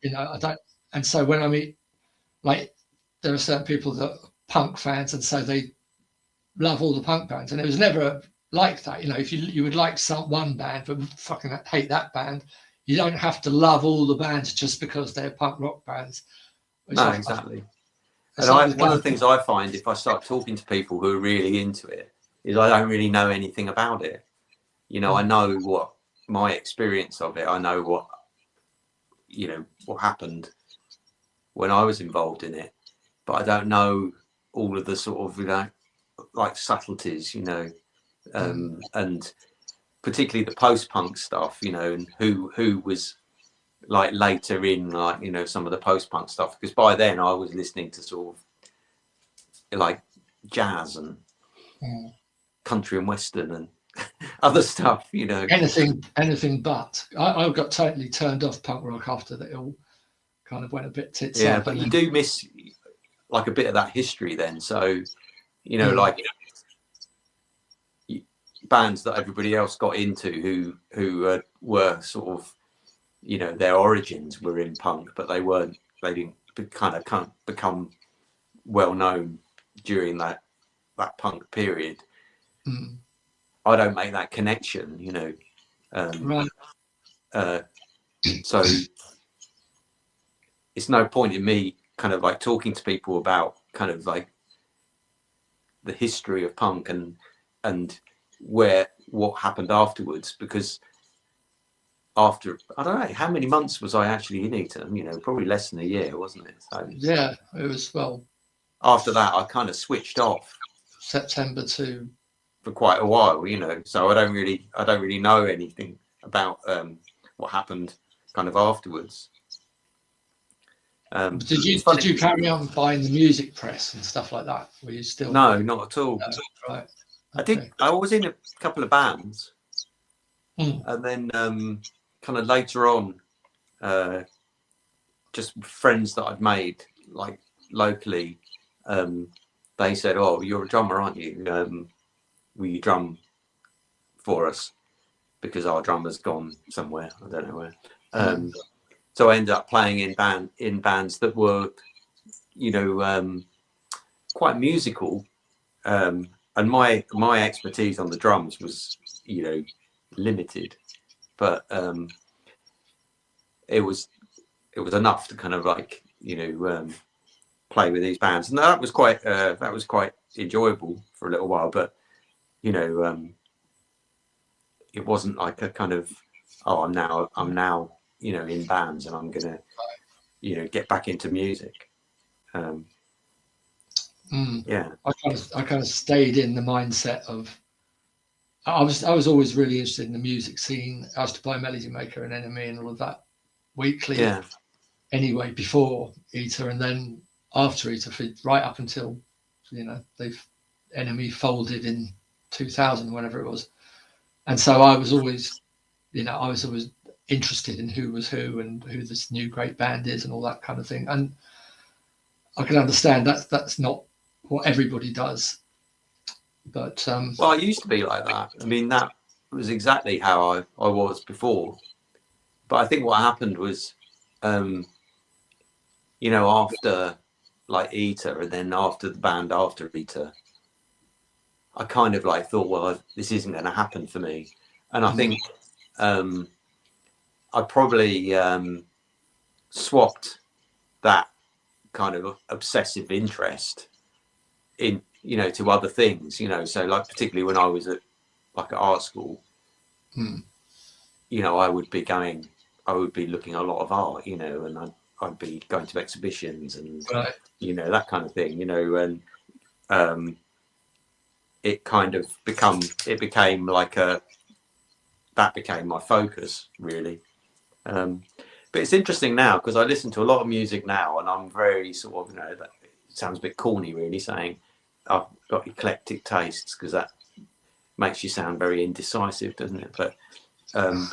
you know, I don't. And so when I meet, like, there are certain people that are punk fans, and so they love all the punk bands, and it was never like that. You know, if you would like one band but fucking hate that band, you don't have to love all the bands just because they're punk rock bands. No, exactly. And one of the things I find, if I start talking to people who are really into it, is I don't really know anything about it. You know, I know what my experience of it. I know what, you know, what happened when I was involved in it, but I don't know all of the sort of, you know, like subtleties, you know, and particularly the post-punk stuff, you know, and who was like later in, like, you know, some of the post-punk stuff, because by then I was listening to sort of like jazz and country and western and other stuff, you know. Anything but. I got totally turned off punk rock after that. It all kind of went a bit tits up. But you do miss like a bit of that history then. So, you know, like bands that everybody else got into who were sort of, you know, their origins were in punk, but they didn't kind of become well known during that punk period. I don't make that connection, you know. So it's no point in me kind of like talking to people about kind of like the history of punk and what happened afterwards, because after, I don't know, how many months was I actually in Eton? You know, probably less than a year, wasn't it? So yeah, it was. Well, after that, I kind of switched off September to for quite a while, you know. So I don't really know anything about what happened kind of afterwards. Did you carry on buying the music press and stuff like that? Were you still? No, not at all. No, right. Okay. I was in a couple of bands, and then kind of later on, just friends that I'd made like locally, they said, "Oh, you're a drummer, aren't you? Will you drum for us?" Because our drummer's gone somewhere. I don't know where. So I ended up playing in bands that were, you know, quite musical, and my expertise on the drums was, you know, limited, but it was enough to kind of like, you know, play with these bands, and that was quite enjoyable for a little while. But you know, it wasn't like a kind of, oh, I'm now you know, in bands and I'm gonna, you know, get back into music. Yeah, I kind of stayed in the mindset of I was always really interested in the music scene. I used to play Melody Maker and Enemy and all of that weekly. yeah, Anyway, before Eater and then after Eater, right up until, you know, Enemy folded in 2000, whenever it was. And so I was always, you know, I was always interested in who was who and who this new great band is and all that kind of thing. And I can understand that's not what everybody does. But well, I used to be like that. I mean, that was exactly how I was before. But I think what happened was, you know, after like Eater and then after the band after Eater, I kind of like thought, well, this isn't going to happen for me. And I think I probably swapped that kind of obsessive interest in, you know, to other things, you know. So like particularly when I was at art school, you know, I would be looking at a lot of art, you know, and I'd be going to exhibitions and you know, that kind of thing, you know, and it kind of became like that became my focus really. But it's interesting now because I listen to a lot of music now and I'm very sort of, you know, that sounds a bit corny really saying I've got eclectic tastes, because that makes you sound very indecisive, doesn't it? But I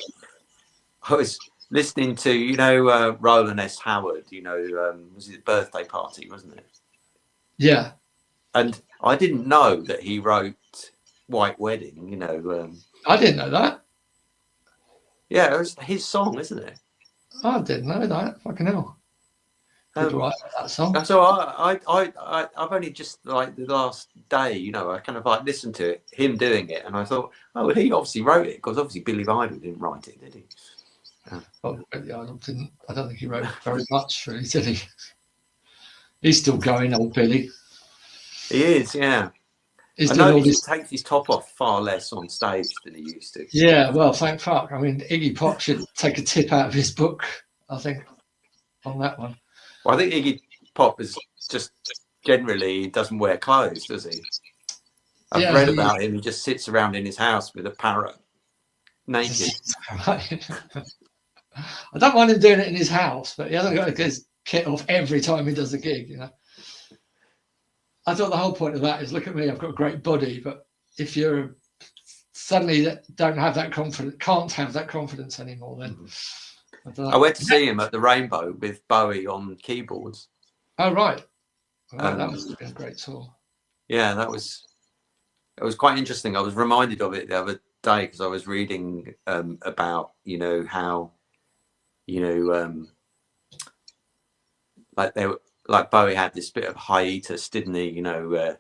was listening to, you know, Roland S. Howard, you know, was it Birthday Party, wasn't it? yeah. And I didn't know that he wrote White Wedding, you know. I didn't know that. Yeah, it was his song, isn't it? I didn't know that. Fucking hell. Did write that song. So I've only just like the last day, you know, I kind of like listened to it, him doing it, and I thought, oh, well, he obviously wrote it, because obviously Billy Idol didn't write it, did he? Well, yeah, I don't think he wrote very much, really, did he? He's still going, old Billy. He is, yeah. I know he takes his top off far less on stage than he used to. Yeah, well, thank fuck. I mean, Iggy Pop should take a tip out of his book, I think, on that one. Well, I think Iggy Pop is just generally doesn't wear clothes, does he? I've read about him. He just sits around in his house with a parrot, naked. I don't mind him doing it in his house, but he hasn't got to get his kit off every time he does a gig, you know. I thought the whole point of that is, look at me, I've got a great body, but if you're suddenly don't have that confidence, can't have that confidence anymore, then I went to see him at the Rainbow with Bowie on keyboards. Oh right, that must have been a great tour. Yeah, it was quite interesting. I was reminded of it the other day because I was reading about, you know, how, you know, like Bowie had this bit of hiatus, didn't he? You know,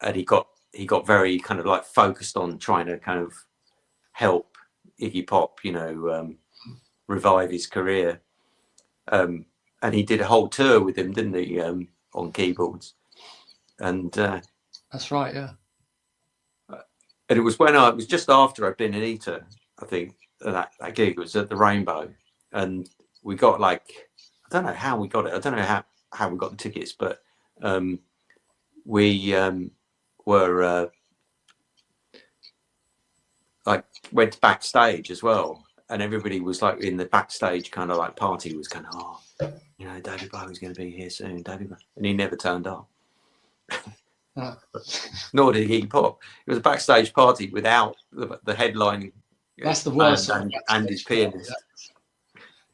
and he got very kind of like focused on trying to kind of help Iggy Pop, you know, revive his career. And he did a whole tour with him, didn't he, on keyboards? And that's right, yeah. And it was just after I'd been in Eater, I think, that gig was at the Rainbow, and we got like, I don't know how we got it. I don't know how we got the tickets, but we were like went backstage as well, and everybody was like in the backstage kind of like party was kind of, oh, you know, David Bowie's going to be here soon, and he never turned up. Nor did Iggy Pop. It was a backstage party without the headline. That's the worst. And his pianist.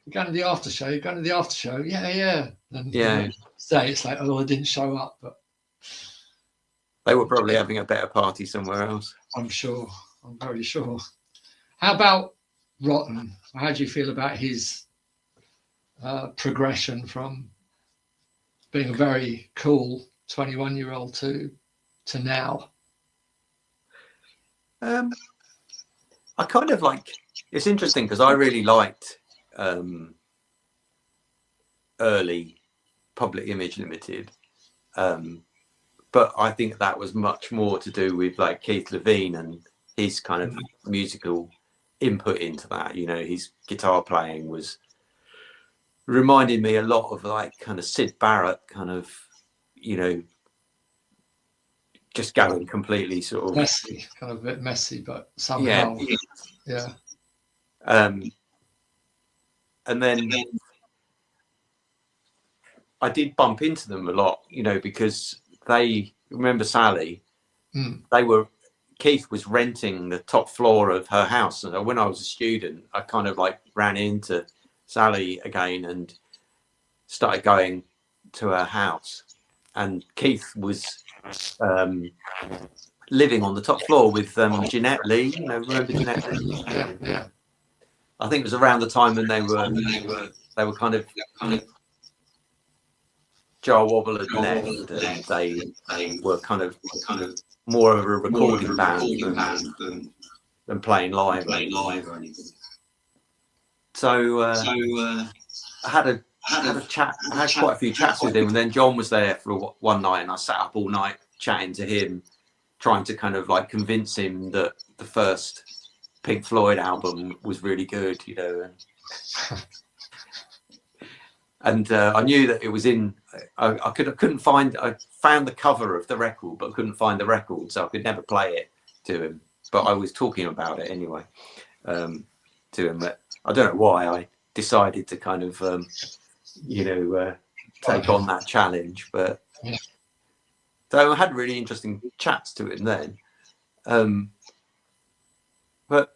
You're going to the after show. You're going to the after show. Yeah. And yeah. Say it's like, oh, I didn't show up, but they were probably having a better party somewhere else. I'm sure. I'm very sure. How about Rotten? How do you feel about his progression from being a very cool 21-year-old to now? I kind of like, it's interesting because I really liked early Public Image Limited, but I think that was much more to do with like Keith Levine and his kind of musical input into that. You know, his guitar playing was reminded me a lot of like kind of Syd Barrett, kind of, you know, just going completely sort of messy, kind of a bit messy, but somehow, yeah. And then I did bump into them a lot, you know, because they remember Sally. Keith was renting the top floor of her house, and when I was a student, I kind of like ran into Sally again and started going to her house, and Keith was living on the top floor with Jeanette Lee. You know, remember Jeanette Lee? Yeah. I think it was around the time when they were kind of Jar Wobble had left, and they were kind of more of a recording band than playing live or anything. So I had a chat. I had quite a few chats with him, and then John was there for one night, and I sat up all night chatting to him, trying to kind of like convince him that the first Pink Floyd album was really good, you know. And I knew that it was in. I couldn't find. I found the cover of the record, but couldn't find the record, so I could never play it to him. But I was talking about it anyway to him. But I don't know why I decided to kind of, take on that challenge. But so I had really interesting chats to him then. But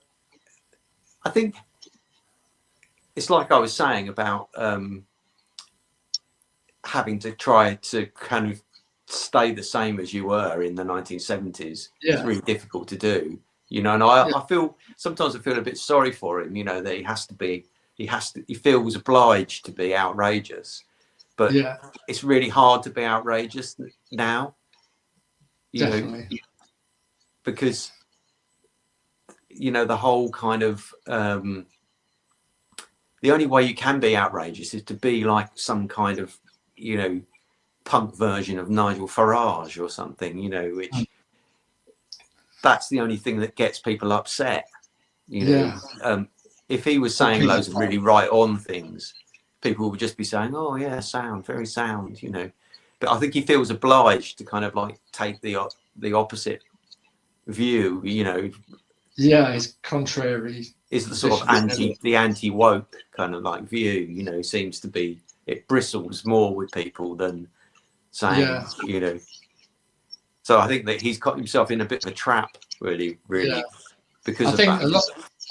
I think it's like I was saying about having to try to kind of stay the same as you were in the 1970s. It's really difficult to do, you know. And I feel sometimes I feel a bit sorry for him, you know, that he feels obliged to be outrageous, but it's really hard to be outrageous now, you know, because, you know, the whole kind of the only way you can be outrageous is to be like some kind of, you know, punk version of Nigel Farage or something, you know, which that's the only thing that gets people upset, you know. If he was saying loads of really right on things, people would just be saying, oh yeah, sound, very sound, you know. But I think he feels obliged to kind of like take the opposite view, you know. Yeah, it's contrary. Is the sort of anti-woke kind of like view, you know, seems to be, it bristles more with people than saying, you know. So I think that he's got himself in a bit of a trap, really, because I think a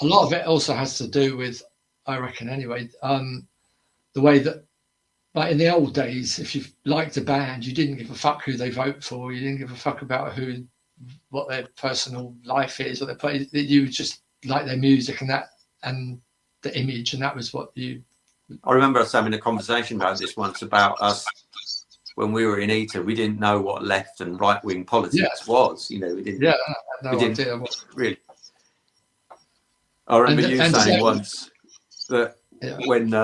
lot of it also has to do with, I reckon anyway, the way that, like in the old days, if you liked a band, you didn't give a fuck who they vote for. You didn't give a fuck about what their personal life is, or their play. You just like their music and the image, and that was what you. I remember us having a conversation about this once, about us when we were in ETA. We didn't know what left and right wing politics was. You know, we didn't. Yeah, I had no idea what really. I remember you saying once that when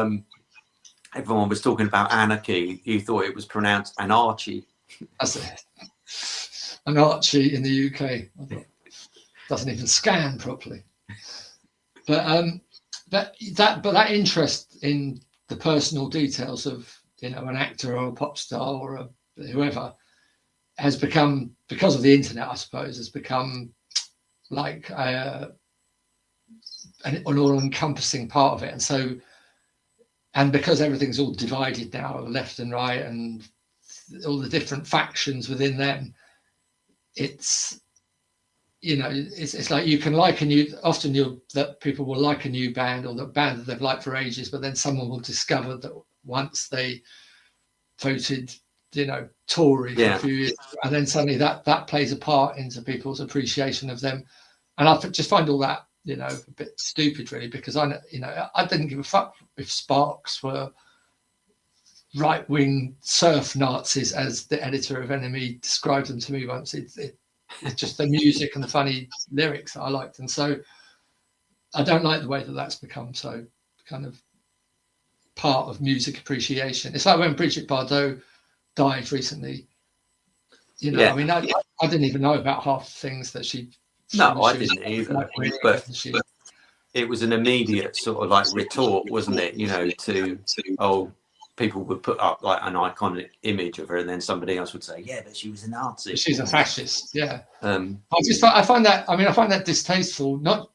everyone was talking about anarchy, you thought it was pronounced anarchy. That's it. Anarchy in the UK doesn't even scan properly. But that interest in the personal details of, you know, an actor or a pop star or whoever has become, because of the internet, I suppose, has become like an all-encompassing part of it. And so, and because everything's all divided now, left and right, and all the different factions within them, it's, you know, it's like you can like that people will like a new band or the band that they've liked for ages, but then someone will discover that once they voted, you know, Tory for a few years, and then suddenly that plays a part into people's appreciation of them. And I just find all that, you know, a bit stupid, really, because I didn't give a fuck if Sparks were right-wing surf Nazis, as the editor of Enemy described them to me once. It's just the music and the funny lyrics that I liked, and so I don't like the way that that's become so kind of part of music appreciation. It's like when Brigitte Bardot died recently. You know, Yeah. I mean, I didn't even know about half the things that she. No, I didn't either. But she, it was an immediate sort of like retort, wasn't it? You know, to people would put up like an iconic image of her, and then somebody else would say, "Yeah, but she was a Nazi. She's a fascist." Yeah. I find that distasteful, not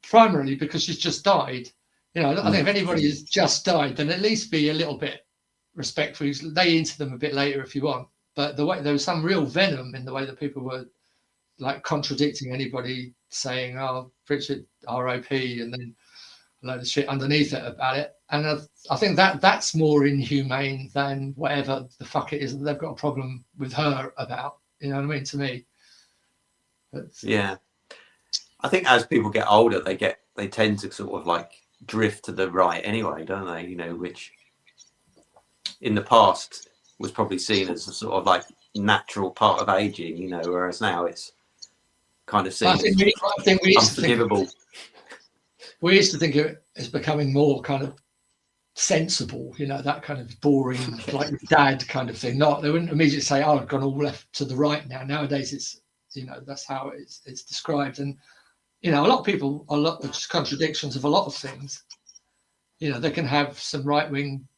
primarily because she's just died. You know, I think if anybody has just died, then at least be a little bit respectful. Lay into them a bit later if you want. But the way there was some real venom in the way that people were like contradicting anybody, saying, "Oh, Richard R.I.P." and then a load of shit underneath it about it. And I think that's more inhumane than whatever the fuck it is that they've got a problem with her about. You know what I mean? To me. Yeah. I think as people get older, they tend to sort of like drift to the right anyway, don't they? You know, which in the past was probably seen as a sort of like natural part of aging, you know, whereas now it's kind of seen as unforgivable. We used to think it's becoming more kind of sensible, you know, that kind of boring, like dad kind of thing. They wouldn't immediately say, "Oh, I've gone all left to the right now." Nowadays, it's, you know, that's how it's described. And, you know, a lot of people, just contradictions of a lot of things. You know, they can have some right-wing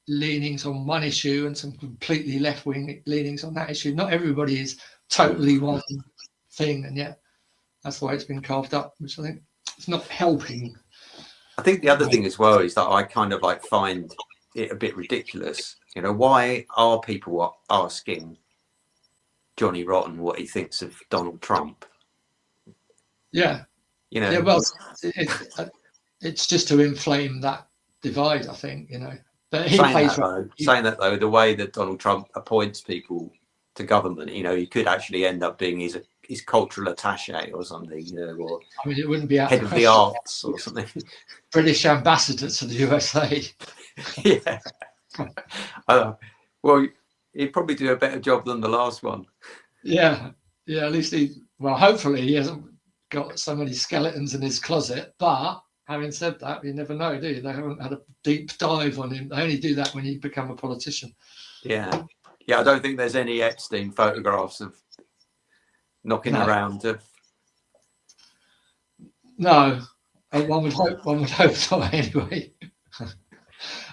leanings on one issue and some completely left-wing leanings on that issue. Not everybody is totally one thing, and yet that's the way it's been carved up, which I think it's not helping. I think the other thing as well is that I kind of like find it a bit ridiculous. You know, why are people asking Johnny Rotten what he thinks of Donald Trump? Yeah. You know. Yeah, well, it's just to inflame that divide, I think, you know. But saying that though, the way that Donald Trump appoints people to government, you know, he could actually end up being his cultural attaché or something, you know, or I mean, it wouldn't be out head of the arts or something. British ambassador to the USA. Yeah. Well, he'd probably do a better job than the last one. Yeah. At least hopefully he hasn't got so many skeletons in his closet. But having said that, you never know, do you? They haven't had a deep dive on him. They only do that when you become a politician. Yeah. Yeah, I don't think there's any Epstein photographs of knocking around. No, one would hope so anyway.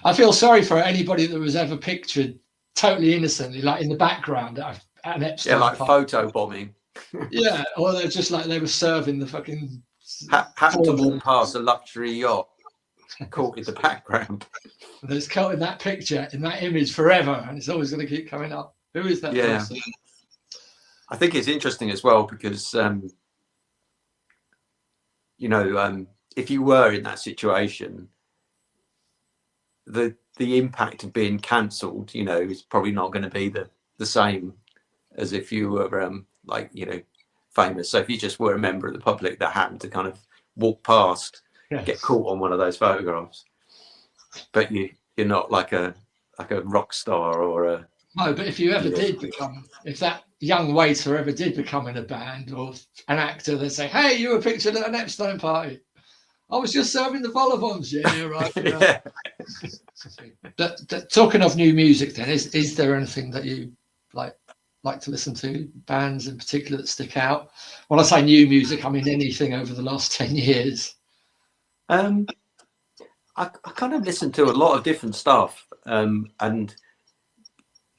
I feel sorry for anybody that was ever pictured totally innocently, like in the background at an Epstein. Yeah, like photo bombing. Yeah, or they're just like they were serving the fucking. Happened to walk past a luxury yacht, caught in the background. And it's caught in that picture, in that image forever, and it's always going to keep coming up. Who is that person? I think it's interesting as well because, you know, if you were in that situation, the impact of being cancelled, you know, is probably not going to be the same as if you were, like, you know, famous. So if you just were a member of the public that happened to kind of walk past, get caught on one of those photographs, but you're not like a rock star or a. No, but if you ever did become, if that young waiter ever did become in a band or an actor, they'd say, "Hey, you were pictured at an Epstein party. I was just serving the vol au vents." Yeah, right. Yeah. But talking of new music, then, is there anything that you like to listen to? Bands in particular that stick out? When I say new music, I mean anything over the last 10 years. I kind of listen to a lot of different stuff, and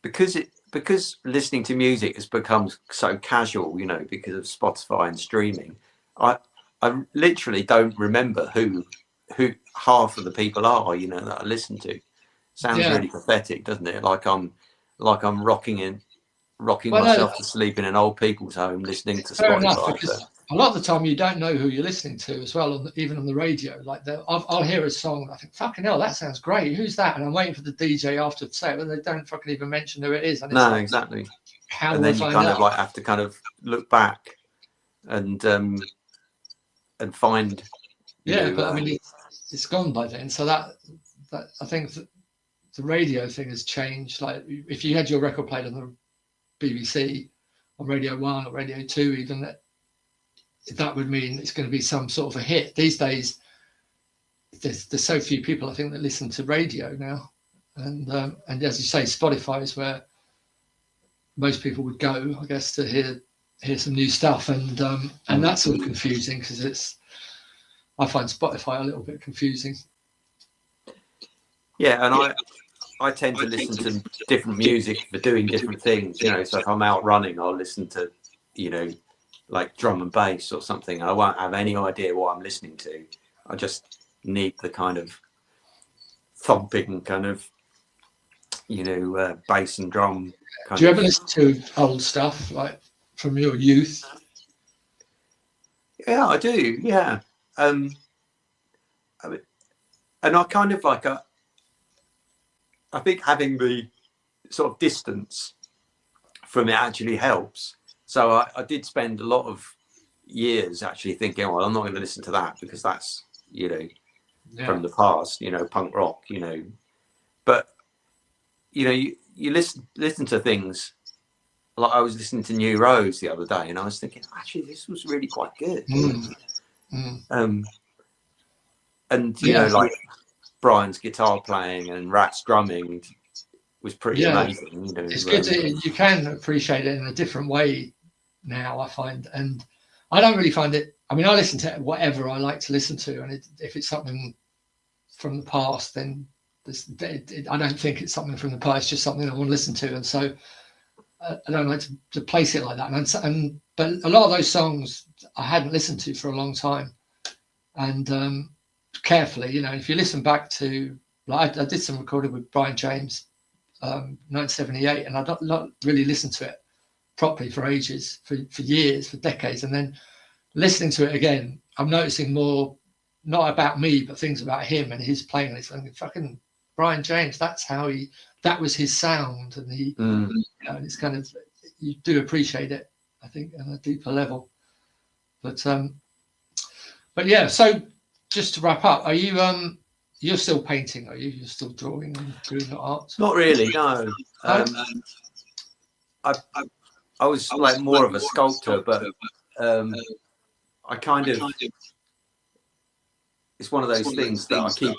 because listening to music has become so casual, you know, because of Spotify and streaming, I literally don't remember who half of the people are, you know, that I listen to. Sounds really pathetic, doesn't it? Like I'm rocking myself to sleep in an old people's home listening to Fair Spotify. enough, because a lot of the time you don't know who you're listening to as well, even on the radio. Like I'll hear a song and I think, fucking hell, that sounds great. Who's that? And I'm waiting for the DJ after to say it, but they don't fucking even mention who it is. And it's no, exactly. How and then you kind of like have to kind of look back and find. Yeah, but I mean, it's gone by then. So that I think the radio thing has changed. Like if you had your record played on the BBC, on Radio 1 or Radio 2 even, that would mean it's going to be some sort of a hit. These days, there's so few people, I think, that listen to radio now. And as you say, Spotify is where most people would go, I guess, to hear some new stuff. And that's all confusing because I find Spotify a little bit confusing. Yeah, and I tend to listen to different music for doing different things, you know. So if I'm out running, I'll listen to, you know, like drum and bass or something. I won't have any idea what I'm listening to. I just need the kind of thumping kind of, you know, bass and drum. Do you ever listen to old stuff like from your youth? Yeah, I do. Yeah. I mean, and I kind of like I think having the sort of distance from it actually helps. So I did spend a lot of years actually thinking, well, I'm not going to listen to that because that's, you know, from the past, you know, punk rock, you know. But, you know, you listen to things, like I was listening to New Rose the other day and I was thinking, actually, this was really quite good. And, you know, like Brian's guitar playing and Rat's drumming was pretty amazing. You know, it's good you can appreciate it in a different way now, I find. And I don't really find it, I mean, I listen to whatever I like to listen to. And if it's something from the past, then I don't think it's something from the past, it's just something I want to listen to. And so I don't like to place it like that. But a lot of those songs I hadn't listened to for a long time. And carefully, you know, if you listen back to, like I did some recording with Brian James, 1978, and I not really listened to it properly for ages, for years, for decades. And then listening to it again, I'm noticing more, not about me, but things about him and his playing. It's like, fucking Brian James, that was his sound. And you know, it's kind of, you do appreciate it, I think, on a deeper level. But yeah, so just to wrap up, are you you're still painting, are you? You're still drawing and doing art? Not really, no. I was like more of a sculptor, but I kind of, it's one of those things that I keep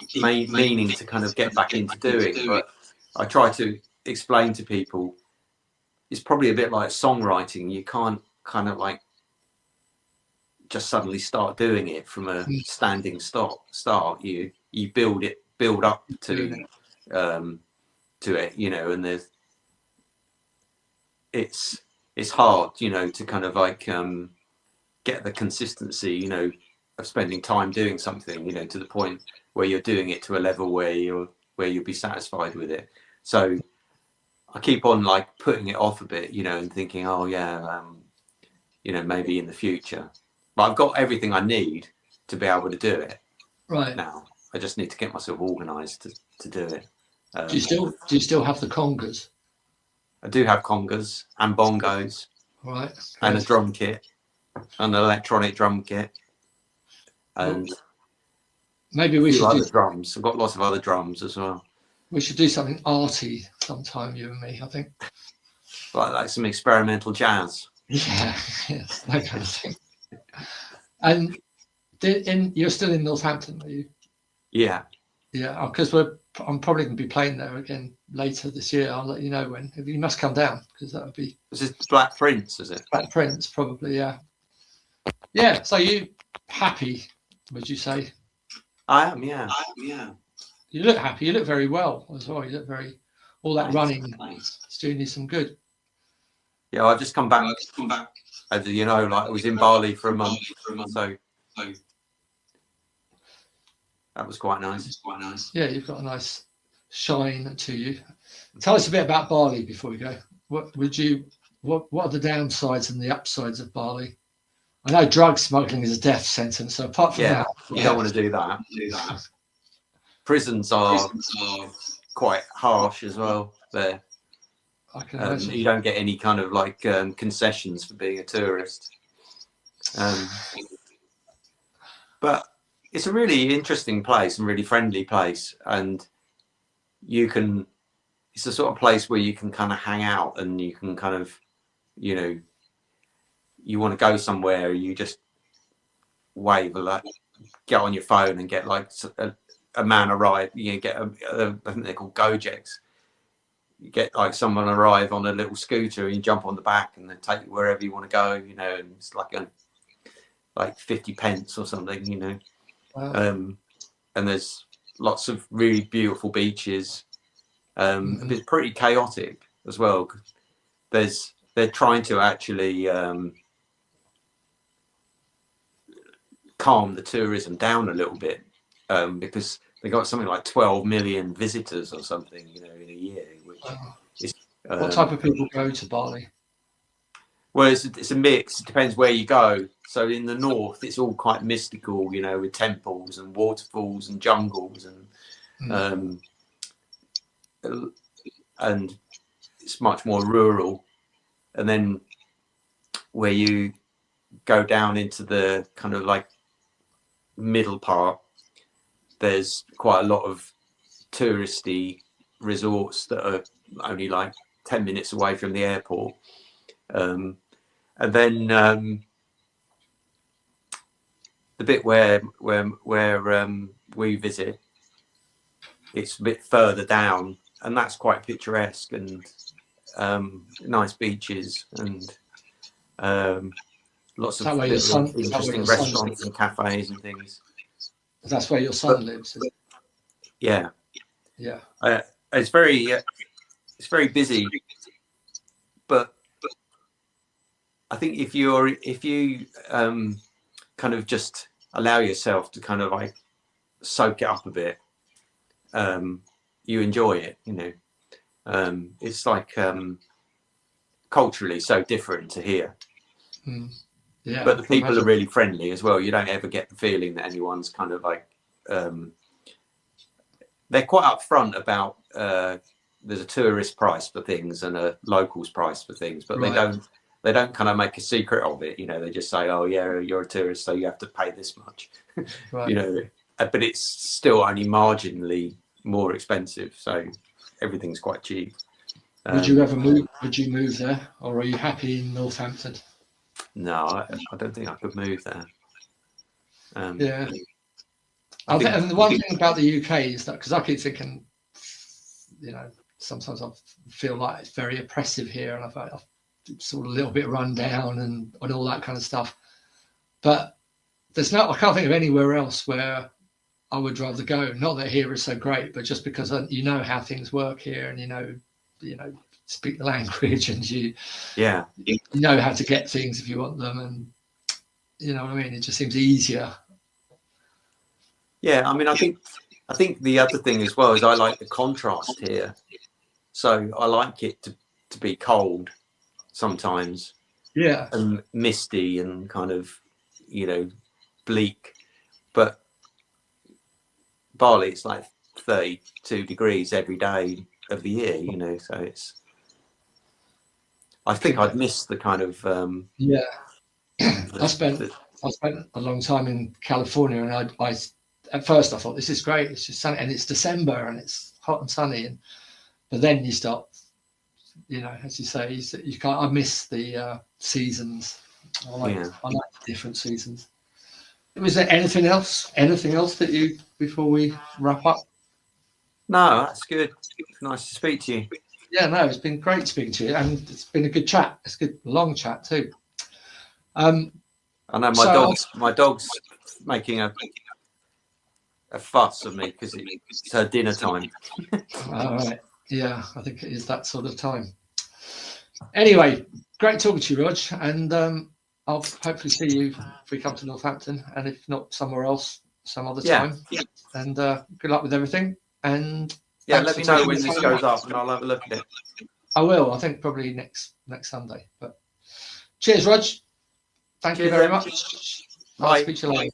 meaning to kind of get back into doing, but I try to explain to people it's probably a bit like songwriting. You can't kind of like just suddenly start doing it from a standing start. You build up to it, you know, and it's hard, you know, to kind of like get the consistency, you know, of spending time doing something, you know, to the point where you're doing it to a level where you'll be satisfied with it. So I keep on like putting it off a bit, you know, and thinking, oh yeah, you know, maybe in the future. But I've got everything I need to be able to do it right now. I just need to get myself organised to do it. Do you still have the congas? I do have congas and bongos, right, and a drum kit, and an electronic drum kit, and maybe we should do drums. I've got lots of other drums as well. We should do something arty sometime, you and me, I think. Like some experimental jazz. Yeah, yes, that kind of thing. And you're still in Northampton, are you? Yeah. Yeah, because I'm probably going to be playing there again later this year. I'll let you know when. You must come down because that would be. Is it Black Prince? Is it Black Prince? Probably, yeah. Yeah. So you happy? Would you say? I am. Yeah. You look happy. You look very well as well. You look very. All that running is doing you some good. Yeah, I've just come back. As you know, like I was in Bali for a month, so that was quite nice. Yeah, you've got a nice shine to you. Tell us a bit about Bali before we go. What are the downsides and the upsides of Bali? I know drug smuggling is a death sentence, so apart from that, you don't want to do that. Prisons are quite harsh as well there. I can imagine. You don't get any kind of like concessions for being a tourist. But it's a really interesting place and really friendly place. And you can. It's the sort of place where you can kind of hang out, and you can kind of, you know, you want to go somewhere, you just wave, like get on your phone and get like a man arrive. You get I think they're called Gojeks. You get like someone arrive on a little scooter, and you jump on the back, and they take you wherever you want to go. You know, and it's like 50 pence or something. You know, Wow. and there's lots of really beautiful beaches. It's pretty chaotic as well. They're trying to actually calm the tourism down a little bit, because they got something like 12 million visitors or something, you know, in a year. Which is, what type of people go to Bali? Well, it's a mix. It depends where you go. So in the north, it's all quite mystical, you know, with temples and waterfalls and jungles and it's much more rural. And then where you go down into the kind of like middle part, there's quite a lot of touristy resorts that are only like 10 minutes away from the airport. And then the bit where we visit, it's a bit further down, and that's quite picturesque and nice beaches and lots of interesting restaurants and cafes and things. That's where your son lives. Yeah. Yeah. It's very busy, but I think if you kind of just allow yourself to kind of like soak it up a bit, you enjoy it, you know. It's like culturally so different to here. Yeah, but the people are really friendly as well. You don't ever get the feeling that anyone's kind of like they're quite upfront about there's a tourist price for things and a locals price for things, but they don't kind of make a secret of it, you know. They just say, oh yeah, you're a tourist, so you have to pay this much. You know, but it's still only marginally more expensive, so everything's quite cheap. Would you ever move? Would you move there, or are you happy in Northampton? No, I don't think I could move there. Yeah. And the one thing about the UK is that, because I keep thinking, you know, sometimes I feel like it's very oppressive here, and I sort of a little bit run down and all that kind of stuff. But I can't think of anywhere else where I would rather go. Not that here is so great, but just because you know how things work here, and you know, speak the language, and you know how to get things if you want them, and you know what I mean. It just seems easier. Yeah, I mean, I think the other thing as well is I like the contrast here. So I like it to be cold sometimes, and misty and kind of, you know, bleak. But Bali, it's like 32 degrees every day of the year, you know. So it's, I think I'd miss the kind of I spent a long time in California, and I at first I thought, this is great, it's just sunny, and it's December and it's hot and sunny, but then you start, you know, as you say, you can't. I miss the seasons. I like the different seasons. Was there anything else that you, before we wrap up? No, that's good. It's nice to speak to you. Yeah, no, it's been great speaking to you, and it's been a good chat. It's a good long chat too. I know my dog's making a fuss of me because it's her dinner time. All right. Yeah, I think it is that sort of time. Anyway, great talking to you, Rog, and I'll hopefully see you if we come to Northampton, and if not somewhere else some other time. And good luck with everything. And let me know when this goes up, and I'll have a look at it. I will. I think probably next Sunday. But cheers, Rog. Thank you very much. I'll speak to you later.